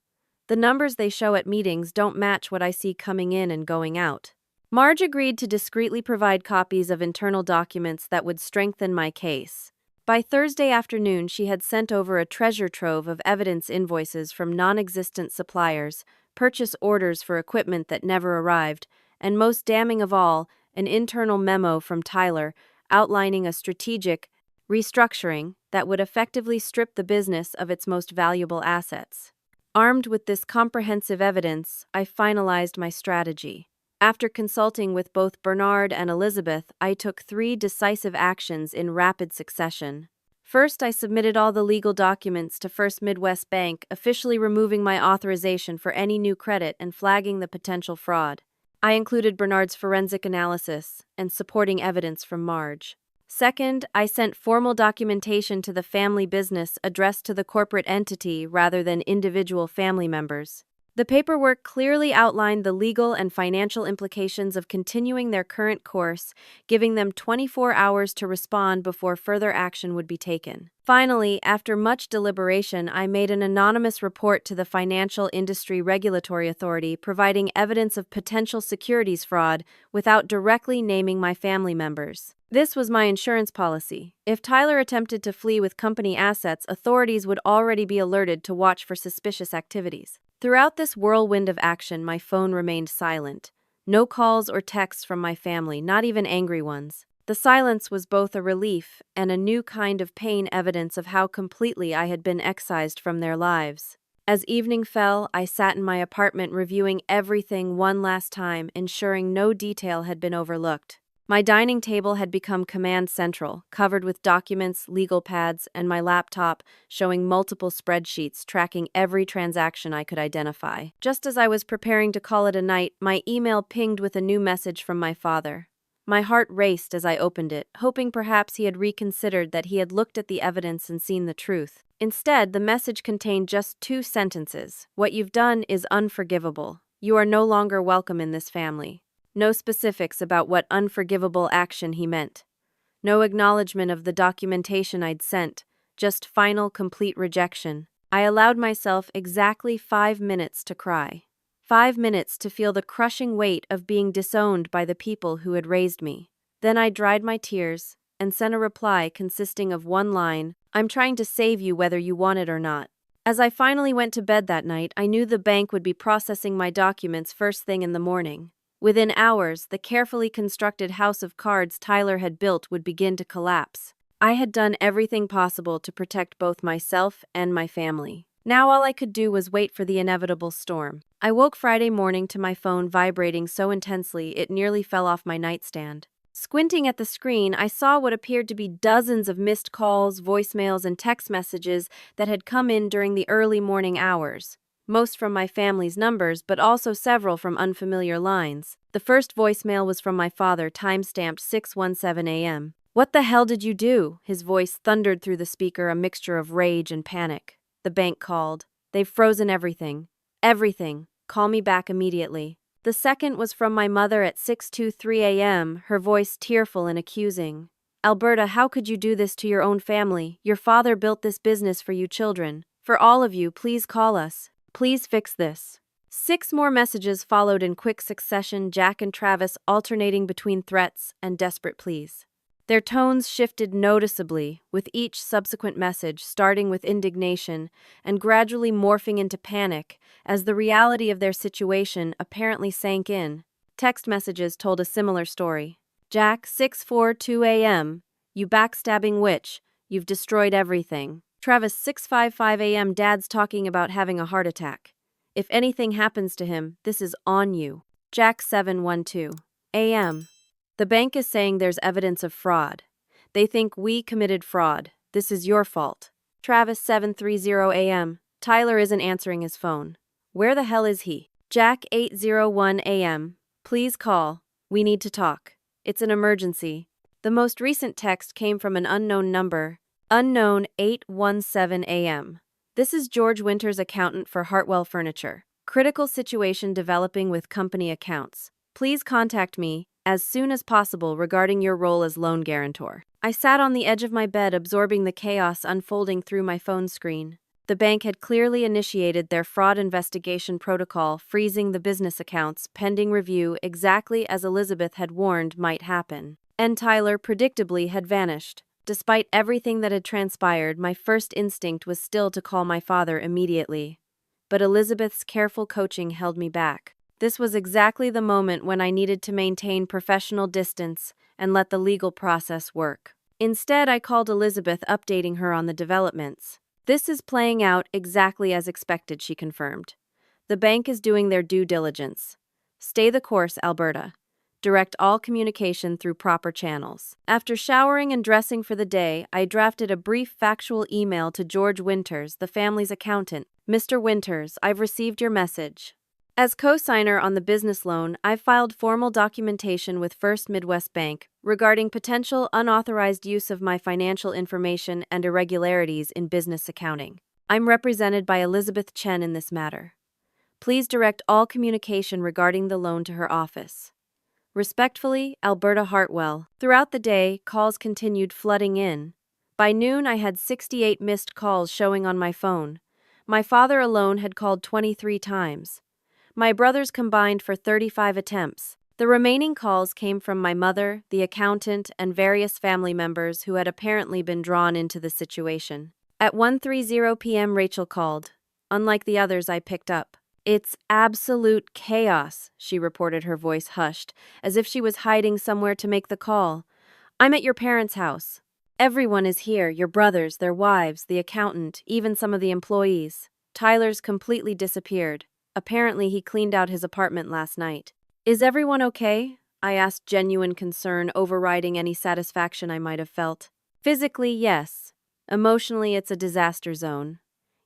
The numbers they show at meetings don't match what I see coming in and going out. Marge agreed to discreetly provide copies of internal documents that would strengthen my case. By Thursday afternoon, she had sent over a treasure trove of evidence invoices from non-existent suppliers, purchase orders for equipment that never arrived, and most damning of all, an internal memo from Tyler outlining a strategic restructuring that would effectively strip the business of its most valuable assets. Armed with this comprehensive evidence, I finalized my strategy. After consulting with both Bernard and Elizabeth, I took 3 decisive actions in rapid succession. First, I submitted all the legal documents to First Midwest Bank, officially removing my authorization for any new credit and flagging the potential fraud. I included Bernard's forensic analysis and supporting evidence from Marge. Second, I sent formal documentation to the family business addressed to the corporate entity rather than individual family members. The paperwork clearly outlined the legal and financial implications of continuing their current course, giving them 24 hours to respond before further action would be taken. Finally, after much deliberation, I made an anonymous report to the Financial Industry Regulatory Authority providing evidence of potential securities fraud without directly naming my family members. This was my insurance policy. If Tyler attempted to flee with company assets, authorities would already be alerted to watch for suspicious activities. Throughout this whirlwind of action, my phone remained silent. No calls or texts from my family, not even angry ones. The silence was both a relief and a new kind of pain, evidence of how completely I had been excised from their lives. As evening fell, I sat in my apartment reviewing everything one last time, ensuring no detail had been overlooked. My dining table had become command central, covered with documents, legal pads, and my laptop showing multiple spreadsheets tracking every transaction I could identify. Just as I was preparing to call it a night, my email pinged with a new message from my father. My heart raced as I opened it, hoping perhaps he had reconsidered, that he had looked at the evidence and seen the truth. Instead, the message contained just 2 sentences. What you've done is unforgivable. You are no longer welcome in this family. No specifics about what unforgivable action he meant. No acknowledgement of the documentation I'd sent, just final, complete rejection. I allowed myself exactly 5 minutes to cry. 5 minutes to feel the crushing weight of being disowned by the people who had raised me. Then I dried my tears and sent a reply consisting of 1 line, "I'm trying to save you whether you want it or not." As I finally went to bed that night, I knew the bank would be processing my documents first thing in the morning. Within hours, the carefully constructed house of cards Tyler had built would begin to collapse. I had done everything possible to protect both myself and my family. Now all I could do was wait for the inevitable storm. I woke Friday morning to my phone vibrating so intensely it nearly fell off my nightstand. Squinting at the screen, I saw what appeared to be dozens of missed calls, voicemails, and text messages that had come in during the early morning hours. Most from my family's numbers, but also several from unfamiliar lines. The first voicemail was from my father, timestamped 6:17 a.m. "What the hell did you do?" His voice thundered through the speaker, a mixture of rage and panic. "The bank called. They've frozen everything. Everything. Call me back immediately." The second was from my mother at 6:23 a.m., her voice tearful and accusing. "Alberta, how could you do this to your own family? Your father built this business for you children. For all of you, please call us. Please fix this." 6 more messages followed in quick succession, Jack and Travis alternating between threats and desperate pleas. Their tones shifted noticeably, with each subsequent message starting with indignation and gradually morphing into panic as the reality of their situation apparently sank in. Text messages told a similar story. "Jack, 6:42 a.m. You backstabbing witch. You've destroyed everything." Travis, 6:55 a.m. Dad's talking about having a heart attack. If anything happens to him, this is on you. Jack, 7:12 a.m. The bank is saying there's evidence of fraud. They think we committed fraud. This is your fault. Travis, 7:30 a.m. Tyler isn't answering his phone. Where the hell is he? Jack, 8:01 a.m. Please call. We need to talk. It's an emergency. The most recent text came from an unknown number. Unknown, 8:17 a.m. This is George Winters, accountant for Hartwell Furniture. Critical situation developing with company accounts. Please contact me as soon as possible regarding your role as loan guarantor. I sat on the edge of my bed, absorbing the chaos unfolding through my phone screen. The bank had clearly initiated their fraud investigation protocol, freezing the business accounts pending review, exactly as Elizabeth had warned might happen. And Tyler, predictably, had vanished. Despite everything that had transpired, my first instinct was still to call my father immediately. But Elizabeth's careful coaching held me back. This was exactly the moment when I needed to maintain professional distance and let the legal process work. Instead, I called Elizabeth, updating her on the developments. "This is playing out exactly as expected," she confirmed. "The bank is doing their due diligence. Stay the course, Alberta. Direct all communication through proper channels." After showering and dressing for the day, I drafted a brief factual email to George Winters, the family's accountant. "Mr. Winters, I've received your message. As co-signer on the business loan, I've filed formal documentation with First Midwest Bank regarding potential unauthorized use of my financial information and irregularities in business accounting. I'm represented by Elizabeth Chen in this matter. Please direct all communication regarding the loan to her office. Respectfully, Alberta Hartwell." Throughout the day, calls continued flooding in. By noon, I had 68 missed calls showing on my phone. My father alone had called 23 times. My brothers combined for 35 attempts. The remaining calls came from my mother, the accountant, and various family members who had apparently been drawn into the situation. At 1:30 p.m., Rachel called. Unlike the others, I picked up. "It's absolute chaos," she reported, her voice hushed, as if she was hiding somewhere to make the call. "I'm at your parents' house. Everyone is here, your brothers, their wives, the accountant, even some of the employees. Tyler's completely disappeared. Apparently, he cleaned out his apartment last night." "Is everyone okay?" I asked, genuine concern overriding any satisfaction I might have felt. "Physically, yes. Emotionally, it's a disaster zone.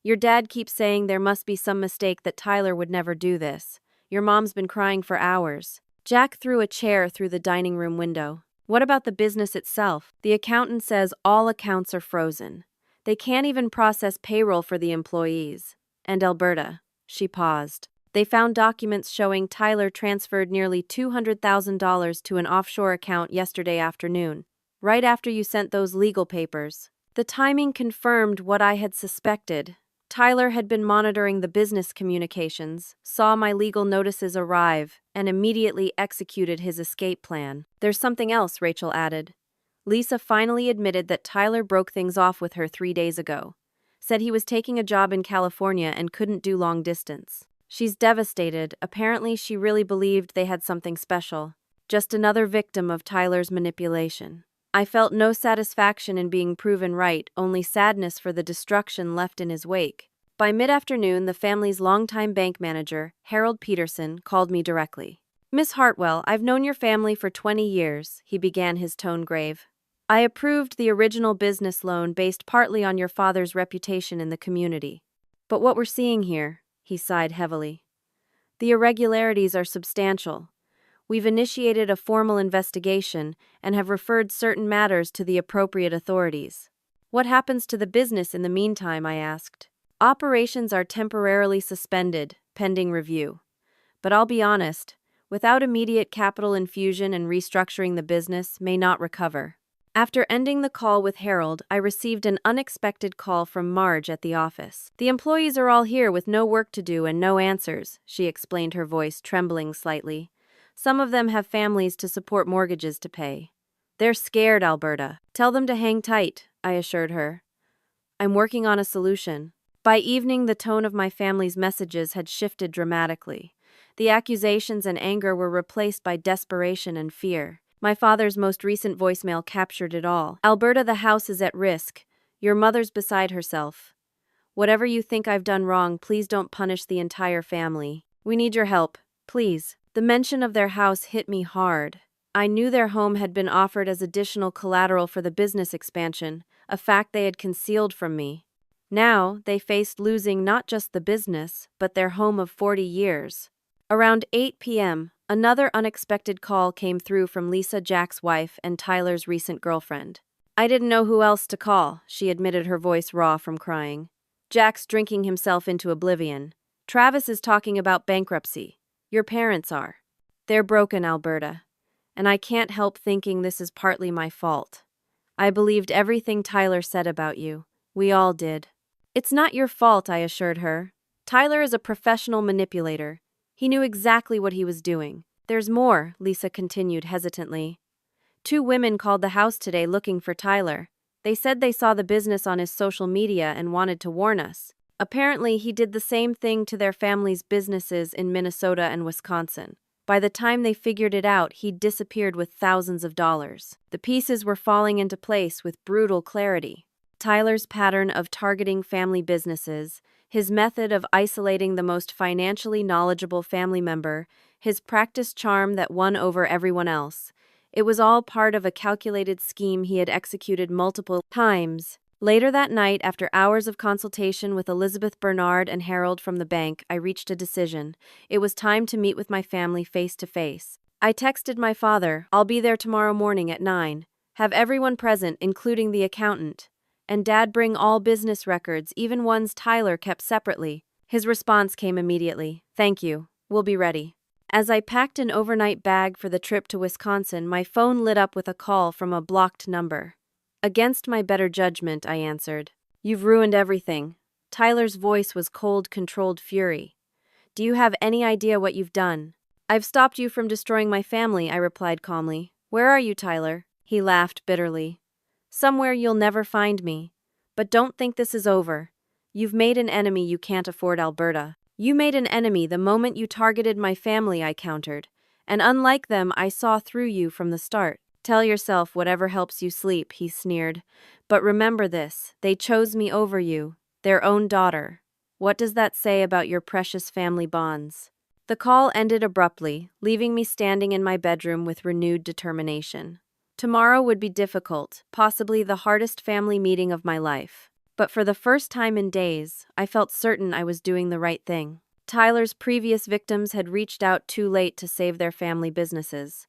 Your dad keeps saying there must be some mistake, that Tyler would never do this. Your mom's been crying for hours." Jack threw a chair through the dining room window. "What about the business itself?" "The accountant says all accounts are frozen. They can't even process payroll for the employees. And Alberta." She paused. "They found documents showing Tyler transferred nearly $200,000 to an offshore account yesterday afternoon, right after you sent those legal papers." The timing confirmed what I had suspected. Tyler had been monitoring the business communications, saw my legal notices arrive, and immediately executed his escape plan. "There's something else," Rachel added. "Lisa finally admitted that Tyler broke things off with her 3 days ago. Said he was taking a job in California and couldn't do long distance. She's devastated. Apparently, she really believed they had something special. Just another victim of Tyler's manipulation." I felt no satisfaction in being proven right, only sadness for the destruction left in his wake. By mid-afternoon, the family's longtime bank manager, Harold Peterson, called me directly. Miss Hartwell, I've known your family for 20 years, he began, his tone grave. I approved the original business loan based partly on your father's reputation in the community. But what we're seeing here, he sighed heavily. The irregularities are substantial. We've initiated a formal investigation and have referred certain matters to the appropriate authorities. What happens to the business in the meantime, I asked. Operations are temporarily suspended, pending review. But I'll be honest, without immediate capital infusion and restructuring the business may not recover. After ending the call with Harold, I received an unexpected call from Marge at the office. The employees are all here with no work to do and no answers, she explained, her voice trembling slightly. Some of them have families to support, mortgages to pay. They're scared, Alberta. Tell them to hang tight, I assured her. I'm working on a solution. By evening, the tone of my family's messages had shifted dramatically. The accusations and anger were replaced by desperation and fear. My father's most recent voicemail captured it all. Alberta, the house is at risk. Your mother's beside herself. Whatever you think I've done wrong, please don't punish the entire family. We need your help, please. The mention of their house hit me hard. I knew their home had been offered as additional collateral for the business expansion, a fact they had concealed from me. Now, they faced losing not just the business, but their home of 40 years. Around 8 p.m., another unexpected call came through from Lisa, Jack's wife and Tyler's recent girlfriend. I didn't know who else to call, she admitted, her voice raw from crying. Jack's drinking himself into oblivion. Travis is talking about bankruptcy. Your parents are. They're broken, Alberta. And I can't help thinking this is partly my fault. I believed everything Tyler said about you. We all did. It's not your fault, I assured her. Tyler is a professional manipulator. He knew exactly what he was doing. There's more, Lisa continued hesitantly. 2 women called the house today looking for Tyler. They said they saw the business on his social media and wanted to warn us. Apparently, he did the same thing to their family's businesses in Minnesota and Wisconsin. By the time they figured it out, he'd disappeared with thousands of dollars. The pieces were falling into place with brutal clarity. Tyler's pattern of targeting family businesses, his method of isolating the most financially knowledgeable family member, his practiced charm that won over everyone else. It was all part of a calculated scheme he had executed multiple times. Later that night, after hours of consultation with Elizabeth Bernard and Harold from the bank, I reached a decision. It was time to meet with my family face to face. I texted my father, I'll be there tomorrow morning at 9. Have everyone present, including the accountant. And Dad, bring all business records, even ones Tyler kept separately. His response came immediately. Thank you. We'll be ready. As I packed an overnight bag for the trip to Wisconsin, my phone lit up with a call from a blocked number. Against my better judgment, I answered. You've ruined everything. Tyler's voice was cold, controlled fury. Do you have any idea what you've done? I've stopped you from destroying my family, I replied calmly. Where are you, Tyler? He laughed bitterly. Somewhere you'll never find me. But don't think this is over. You've made an enemy you can't afford, Alberta. You made an enemy the moment you targeted my family, I countered. And unlike them, I saw through you from the start. Tell yourself whatever helps you sleep, he sneered. But remember this, they chose me over you, their own daughter. What does that say about your precious family bonds? The call ended abruptly, leaving me standing in my bedroom with renewed determination. Tomorrow would be difficult, possibly the hardest family meeting of my life. But for the first time in days, I felt certain I was doing the right thing. Tyler's previous victims had reached out too late to save their family businesses.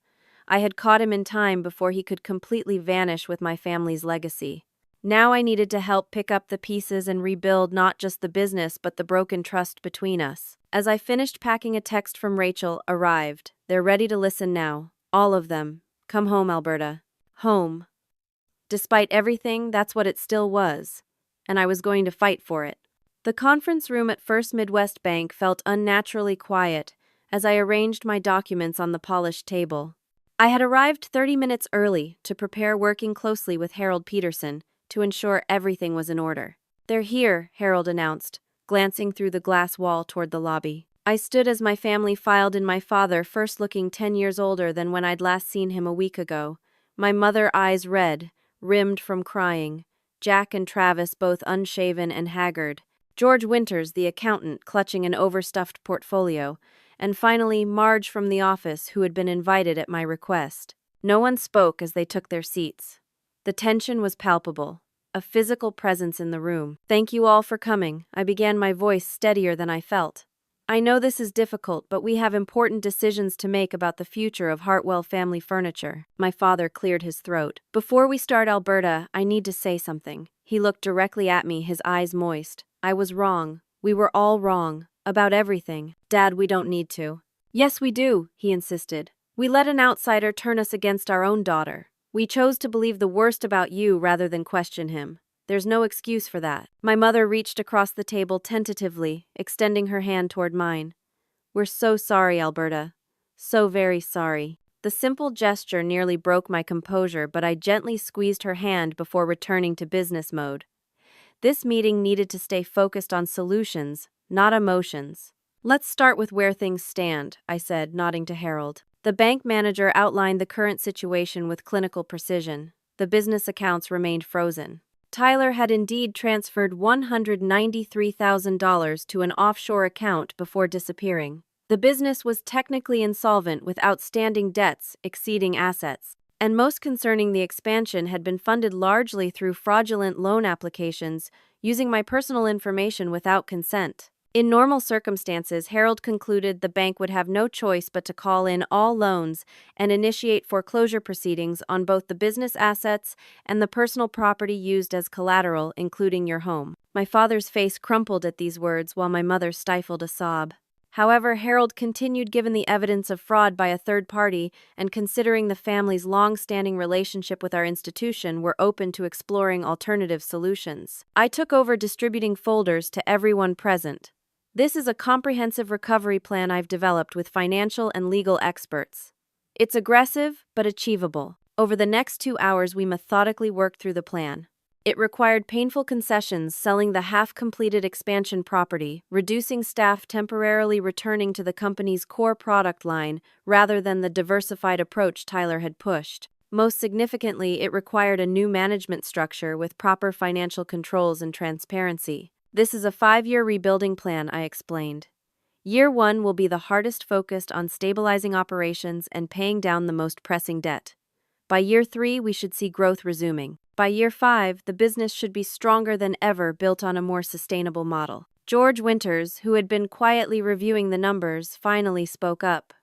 I had caught him in time before he could completely vanish with my family's legacy. Now I needed to help pick up the pieces and rebuild not just the business but the broken trust between us. As I finished packing, a text from Rachel arrived. They're ready to listen now. All of them. Come home, Alberta. Home. Despite everything, that's what it still was. And I was going to fight for it. The conference room at First Midwest Bank felt unnaturally quiet as I arranged my documents on the polished table. I had arrived 30 minutes early to prepare, working closely with Harold Peterson to ensure everything was in order. They're here, Harold announced, glancing through the glass wall toward the lobby. I stood as my family filed in, my father first looking 10 years older than when I'd last seen him a week ago. My mother, eyes red, rimmed from crying. Jack and Travis, both unshaven and haggard. George Winters, the accountant, clutching an overstuffed portfolio. and finally Marge from the office, who had been invited at my request. No one spoke as they took their seats. The tension was palpable, a physical presence in the room. "Thank you all for coming," I began, my voice steadier than I felt. "I know this is difficult, but we have important decisions to make about the future of Hartwell Family Furniture." My father cleared his throat. "Before we start, Alberta, I need to say something." He looked directly at me, his eyes moist. "I was wrong. We were all wrong. About everything. Dad, we don't need to." "Yes, we do," he insisted. "We let an outsider turn us against our own daughter. We chose to believe the worst about you rather than question him. There's no excuse for that." My mother reached across the table tentatively, extending her hand toward mine. "We're so sorry, Alberta. So very sorry." The simple gesture nearly broke my composure, but I gently squeezed her hand before returning to business mode. This meeting needed to stay focused on solutions, not emotions. "Let's start with where things stand," I said, nodding to Harold. The bank manager outlined the current situation with clinical precision. The business accounts remained frozen. Tyler had indeed transferred $193,000 to an offshore account before disappearing. The business was technically insolvent with outstanding debts exceeding assets. And most concerning, the expansion had been funded largely through fraudulent loan applications using my personal information without consent. In normal circumstances, Harold concluded the bank would have no choice but to call in all loans and initiate foreclosure proceedings on both the business assets and the personal property used as collateral, including your home. My father's face crumpled at these words while my mother stifled a sob. However, Harold continued, "Given the evidence of fraud by a third party, and considering the family's long-standing relationship with our institution, we're open to exploring alternative solutions." I took over distributing folders to everyone present. "This is a comprehensive recovery plan I've developed with financial and legal experts. It's aggressive, but achievable." Over the next 2 hours, we methodically worked through the plan. It required painful concessions, selling the half-completed expansion property, reducing staff, temporarily returning to the company's core product line rather than the diversified approach Tyler had pushed. Most significantly, it required a new management structure with proper financial controls and transparency. "This is a 5-year rebuilding plan," I explained. "Year 1 will be the hardest, focused on stabilizing operations and paying down the most pressing debt. By year 3, we should see growth resuming. By year 5, the business should be stronger than ever, built on a more sustainable model." George Winters, who had been quietly reviewing the numbers, finally spoke up.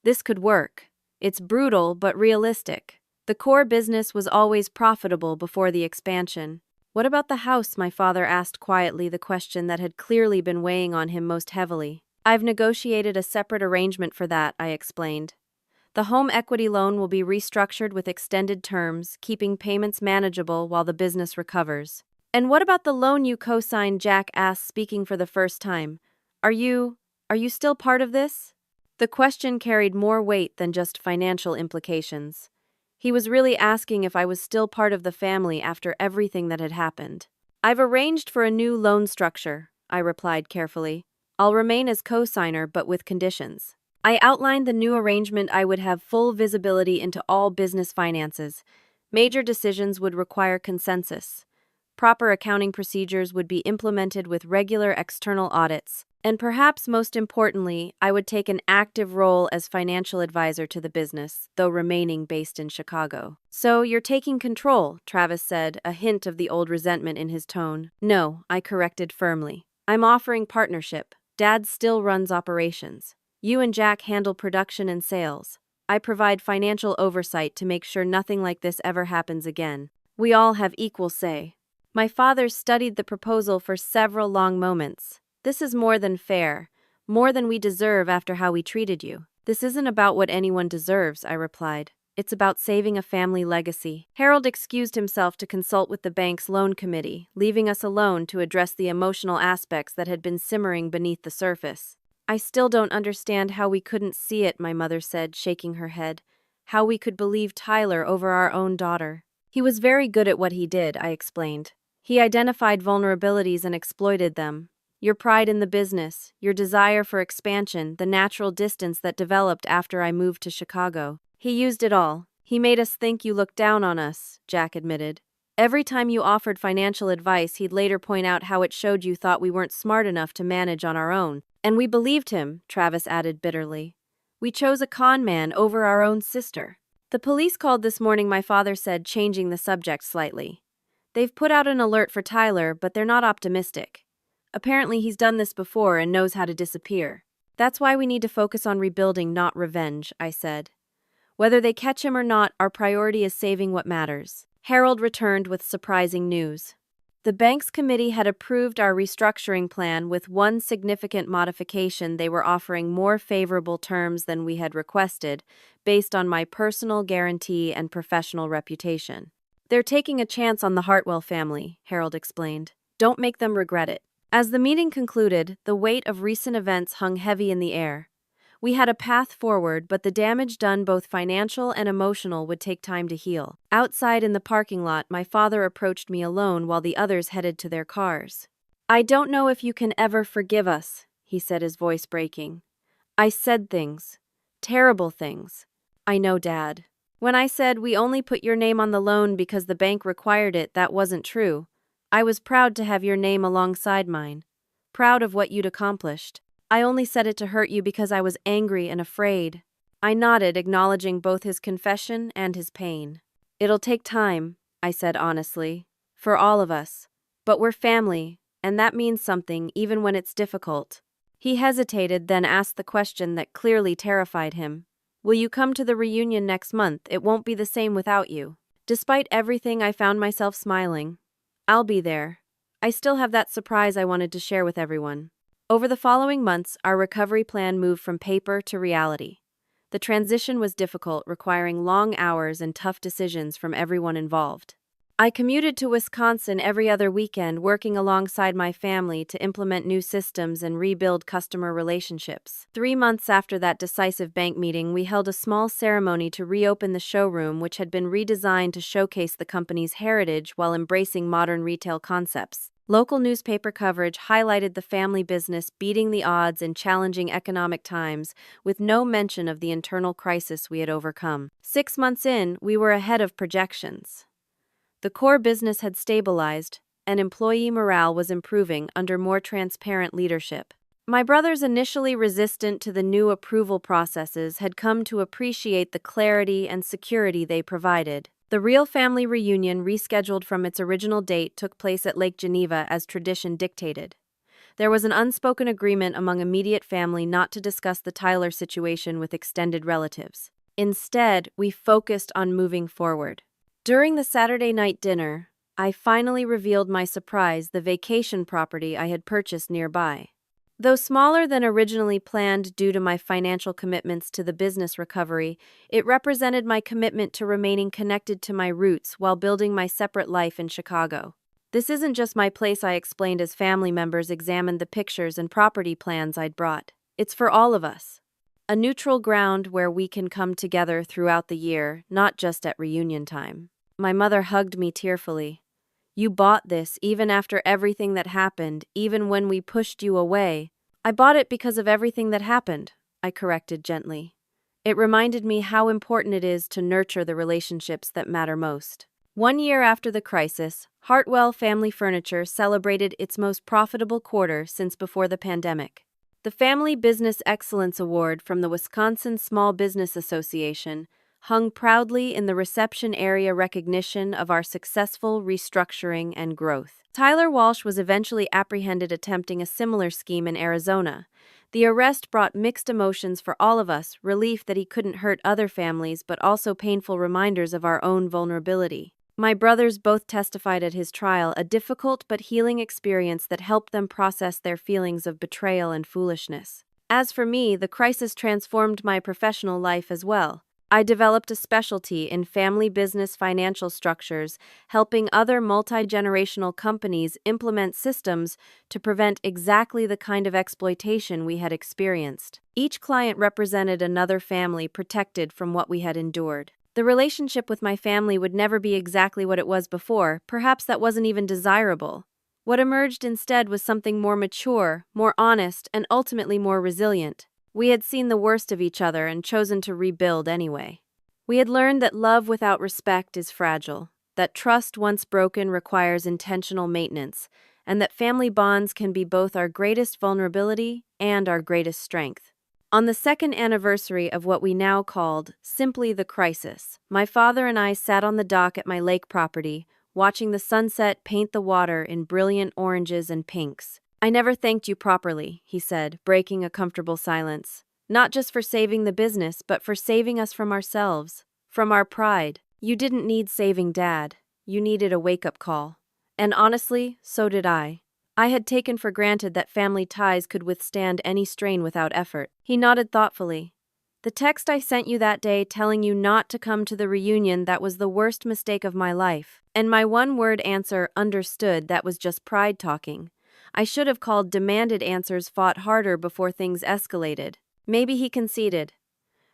"This could work. It's brutal but realistic. The core business was always profitable before the expansion." "What about the house?" my father asked quietly, the question that had clearly been weighing on him most heavily. "I've negotiated a separate arrangement for that," I explained. "The home equity loan will be restructured with extended terms, keeping payments manageable while the business recovers." "And what about the loan you co-signed?" Jack asked, speaking for the first time. Are you still part of this?" The question carried more weight than just financial implications. He was really asking if I was still part of the family after everything that had happened. "I've arranged for a new loan structure," I replied carefully. "I'll remain as co-signer, but with conditions." I outlined the new arrangement. I would have full visibility into all business finances. Major decisions would require consensus. Proper accounting procedures would be implemented with regular external audits. And perhaps most importantly, I would take an active role as financial advisor to the business, though remaining based in Chicago. "So you're taking control," Travis said, a hint of the old resentment in his tone. "No," I corrected firmly. "I'm offering partnership. Dad still runs operations. You and Jack handle production and sales. I provide financial oversight to make sure nothing like this ever happens again. We all have equal say." My father studied the proposal for several long moments. "This is more than fair, more than we deserve after how we treated you." "This isn't about what anyone deserves," I replied. "It's about saving a family legacy." Harold excused himself to consult with the bank's loan committee, leaving us alone to address the emotional aspects that had been simmering beneath the surface. "I still don't understand how we couldn't see it," my mother said, shaking her head. "How we could believe Tyler over our own daughter." "He was very good at what he did," I explained. "He identified vulnerabilities and exploited them. Your pride in the business, your desire for expansion, the natural distance that developed after I moved to Chicago. He used it all. He made us think you looked down on us," Jack admitted. Every time you offered financial advice, he'd later point out how it showed you thought we weren't smart enough to manage on our own. And we believed him, Travis added bitterly. We chose a con man over our own sister. The police called this morning, my father said, changing the subject slightly. They've put out an alert for Tyler, but they're not optimistic. Apparently he's done this before and knows how to disappear. That's why we need to focus on rebuilding, not revenge, I said. Whether they catch him or not, our priority is saving what matters. Harold returned with surprising news. The bank's committee had approved our restructuring plan with one significant modification. They were offering more favorable terms than we had requested, based on my personal guarantee and professional reputation. They're taking a chance on the Hartwell family, Harold explained. Don't make them regret it. As the meeting concluded, the weight of recent events hung heavy in the air. We had a path forward, but the damage done, both financial and emotional, would take time to heal. Outside in the parking lot, my father approached me alone while the others headed to their cars. I don't know if you can ever forgive us, he said, his voice breaking. I said things. Terrible things. I know, Dad. When I said we only put your name on the loan because the bank required it, that wasn't true. I was proud to have your name alongside mine. Proud of what you'd accomplished. I only said it to hurt you because I was angry and afraid. I nodded, acknowledging both his confession and his pain. It'll take time, I said honestly, for all of us. But we're family, and that means something even when it's difficult. He hesitated, then asked the question that clearly terrified him. Will you come to the reunion next month? It won't be the same without you. Despite everything, I found myself smiling. I'll be there. I still have that surprise I wanted to share with everyone. Over the following months, our recovery plan moved from paper to reality. The transition was difficult, requiring long hours and tough decisions from everyone involved. I commuted to Wisconsin every other weekend, working alongside my family to implement new systems and rebuild customer relationships. 3 months after that decisive bank meeting, we held a small ceremony to reopen the showroom, which had been redesigned to showcase the company's heritage while embracing modern retail concepts. Local newspaper coverage highlighted the family business beating the odds in challenging economic times, with no mention of the internal crisis we had overcome. 6 months in, we were ahead of projections. The core business had stabilized, and employee morale was improving under more transparent leadership. My brothers, initially resistant to the new approval processes, had come to appreciate the clarity and security they provided. The real family reunion, rescheduled from its original date, took place at Lake Geneva as tradition dictated. There was an unspoken agreement among immediate family not to discuss the Tyler situation with extended relatives. Instead, we focused on moving forward. During the Saturday night dinner, I finally revealed my surprise: the vacation property I had purchased nearby. Though smaller than originally planned due to my financial commitments to the business recovery, it represented my commitment to remaining connected to my roots while building my separate life in Chicago. This isn't just my place, I explained as family members examined the pictures and property plans I'd brought. It's for all of us. A neutral ground where we can come together throughout the year, not just at reunion time. My mother hugged me tearfully. You bought this even after everything that happened, even when we pushed you away. I bought it because of everything that happened, I corrected gently. It reminded me how important it is to nurture the relationships that matter most. 1 year after the crisis, Hartwell Family Furniture celebrated its most profitable quarter since before the pandemic. The Family Business Excellence Award from the Wisconsin Small Business Association hung proudly in the reception area, recognition of our successful restructuring and growth. Tyler Walsh was eventually apprehended attempting a similar scheme in Arizona. The arrest brought mixed emotions for all of us: relief that he couldn't hurt other families, but also painful reminders of our own vulnerability. My brothers both testified at his trial, a difficult but healing experience that helped them process their feelings of betrayal and foolishness. As for me, the crisis transformed my professional life as well. I developed a specialty in family business financial structures, helping other multi-generational companies implement systems to prevent exactly the kind of exploitation we had experienced. Each client represented another family protected from what we had endured. The relationship with my family would never be exactly what it was before. Perhaps that wasn't even desirable. What emerged instead was something more mature, more honest, and ultimately more resilient. We had seen the worst of each other and chosen to rebuild anyway. We had learned that love without respect is fragile. that trust once broken requires intentional maintenance, and that family bonds can be both our greatest vulnerability and our greatest strength. On the second anniversary of what we now called simply the crisis, my father and I sat on the dock at my lake property, watching the sunset paint the water in brilliant oranges and pinks. "I never thanked you properly," he said, breaking a comfortable silence. "Not just for saving the business, but for saving us from ourselves, from our pride. You didn't need saving, Dad. You needed a wake-up call. And honestly, so did I. I had taken for granted that family ties could withstand any strain without effort." He nodded thoughtfully. "The text I sent you that day telling you not to come to the reunion, that was the worst mistake of my life. And my one-word answer, understood, that was just pride talking. I should have called demanded answers, fought harder before things escalated." Maybe he conceded.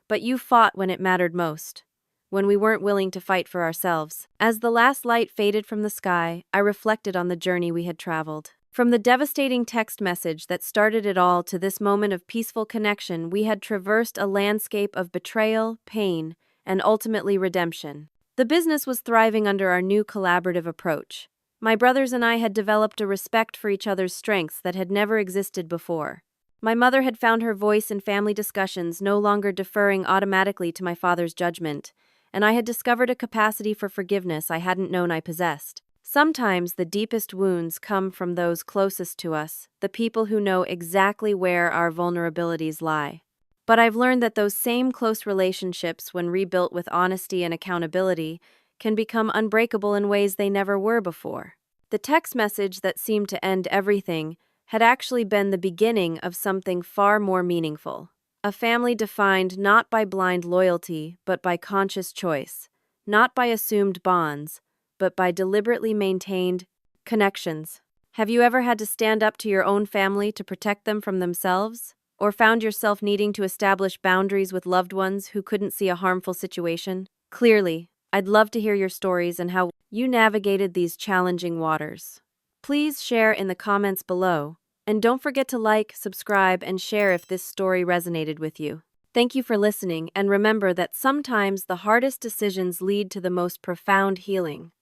"But you fought when it mattered most, when we weren't willing to fight for ourselves." As the last light faded from the sky, I reflected on the journey we had traveled. From the devastating text message that started it all to this moment of peaceful connection, we had traversed a landscape of betrayal, pain, and ultimately redemption. The business was thriving under our new collaborative approach. My brothers and I had developed a respect for each other's strengths that had never existed before. My mother had found her voice in family discussions, no longer deferring automatically to my father's judgment, and I had discovered a capacity for forgiveness I hadn't known I possessed. Sometimes the deepest wounds come from those closest to us, the people who know exactly where our vulnerabilities lie. But I've learned that those same close relationships, when rebuilt with honesty and accountability, can become unbreakable in ways they never were before. The text message that seemed to end everything had actually been the beginning of something far more meaningful. A family defined not by blind loyalty, but by conscious choice, not by assumed bonds, but by deliberately maintained connections. Have you ever had to stand up to your own family to protect them from themselves? Or found yourself needing to establish boundaries with loved ones who couldn't see a harmful situation? Clearly, I'd love to hear your stories and how you navigated these challenging waters. Please share in the comments below, and don't forget to like, subscribe, and share if this story resonated with you. Thank you for listening, and remember that sometimes the hardest decisions lead to the most profound healing.